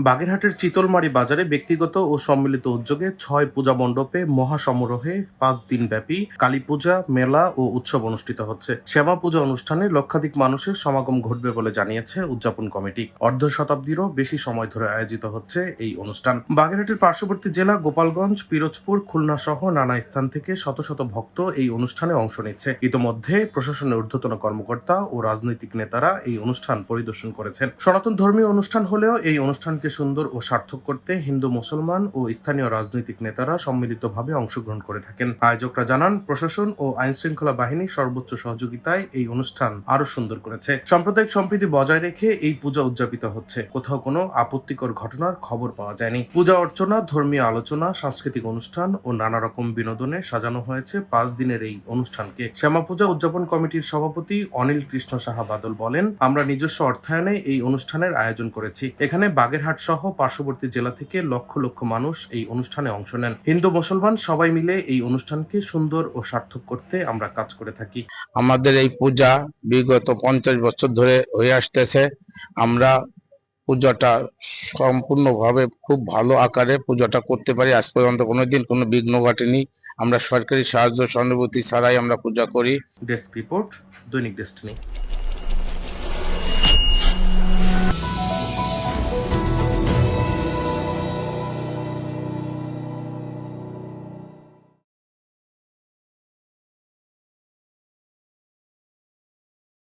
বাগেরহাটের চিতলমারী বাজারে ব্যক্তিগত ও সম্মিলিত উদ্যোগে ৬ পূজা মণ্ডপে মহাসমারোহে ৫ দিনব্যাপী কালী পূজা, মেলা ও উৎসব অনুষ্ঠিত হচ্ছে। শ্যামা পূজা অনুষ্ঠানে লক্ষাধিক মানুষের সমাগম ঘটবে বলে জানিয়েছে উদযাপন কমিটি। অর্ধ শতাব্দীরও বেশি সময় ধরে আয়োজিত হচ্ছে এই অনুষ্ঠান। বাগেরহাটের পার্শ্ববর্তী জেলা গোপালগঞ্জ, পিরোজপুর, খুলনা সহ নানা স্থান থেকে শত শত ভক্ত এই অনুষ্ঠানে অংশ নিচ্ছে। ইতোমধ্যে প্রশাসনের ঊর্ধ্বতন কর্মকর্তা ও রাজনৈতিক নেতারা এই অনুষ্ঠান পরিদর্শন করেছেন। সনাতন ধর্মীয় অনুষ্ঠান হলেও এই অনুষ্ঠানকে সুন্দর ও সার্থক করতে হিন্দু, মুসলমান ও স্থানীয় রাজনৈতিক নেতারা সম্মিলিতভাবে অংশগ্রহণ করে থাকেন। আয়োজকরা জানান, প্রশাসন ও আইন শৃঙ্খলা বাহিনীর সর্বোচ্চ সহযোগিতায় এই অনুষ্ঠান আরো সুন্দর করেছে। সাম্প্রদায়িক সম্প্রীতি বজায় রেখে এই পূজা উদযাপিত হচ্ছে। কোথাও কোনো আপত্তিকর ঘটনার খবর পাওয়া যায়নি। পূজা অর্চনা, ধর্মীয় আলোচনা, সাংস্কৃতিক অনুষ্ঠান ও নানা রকম বিনোদনে সাজানো হয়েছে ৫ দিনের এই অনুষ্ঠানকে। শ্যামা পূজা উদযাপন কমিটির সভাপতি অনিল কৃষ্ণ সাহা বাদল বলেন, আমরা নিজস্ব অর্থায়নে এই অনুষ্ঠানের আয়োজন করেছি। এখানে বাগেরহাট সহ পার্শ্ববর্তী জেলা থেকে লক্ষ লক্ষ মানুষ এই অনুষ্ঠানে অংশ নেন। হিন্দু, মুসলমান সবাই মিলে এই অনুষ্ঠানকে সুন্দর ও সার্থক করতে আমরা কাজ করে থাকি। আমাদের এই পূজা বিগত 50 বছর ধরে হয়ে আসতেছে। আমরা পূজাটা সম্পূর্ণভাবে খুব ভালো আকারে পূজাটা করতে পারি। আজ পর্যন্ত কোনোদিন কোনো বিঘ্ন ঘটেনি। আমরা সরকারি সাহায্য সহানুভূতি ছাড়াই আমরা পূজা করি। ডেস্ক রিপোর্ট, দৈনিক ডেস্টিনি।